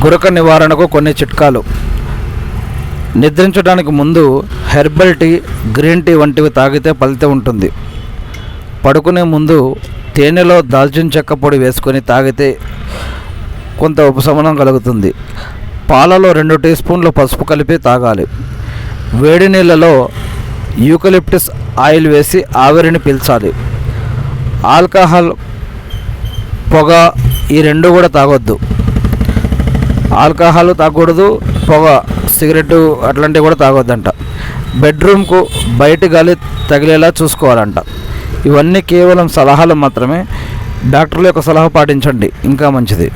గురక నివారణకు కొన్ని చిట్కాలు. నిద్రించడానికి ముందు హెర్బల్ టీ, గ్రీన్ టీ వంటివి తాగితే ఫలితం ఉంటుంది. పడుకునే ముందు తేనెలో దాల్చిన చెక్క పొడి వేసుకొని తాగితే కొంత ఉపశమనం కలుగుతుంది. పాలలో 2 టీ స్పూన్ల పసుపు కలిపి తాగాలి. వేడి నీళ్ళలో యూకలిప్టస్ ఆయిల్ వేసి ఆవిరిని పీల్చాలి. ఆల్కహాల్, పొగ ఈ రెండు కూడా తాగొద్దు. ఆల్కహాల్ తాగకూడదు, పొగ, సిగరెట్ అట్లాంటివి కూడా తాగొద్దంట. బెడ్రూమ్కు బయటి గాలి తగిలేలా చూసుకోవాలంట. ఇవన్నీ కేవలం సలహాలు మాత్రమే. డాక్టర్ల యొక్క సలహా పాటించండి, ఇంకా మంచిది.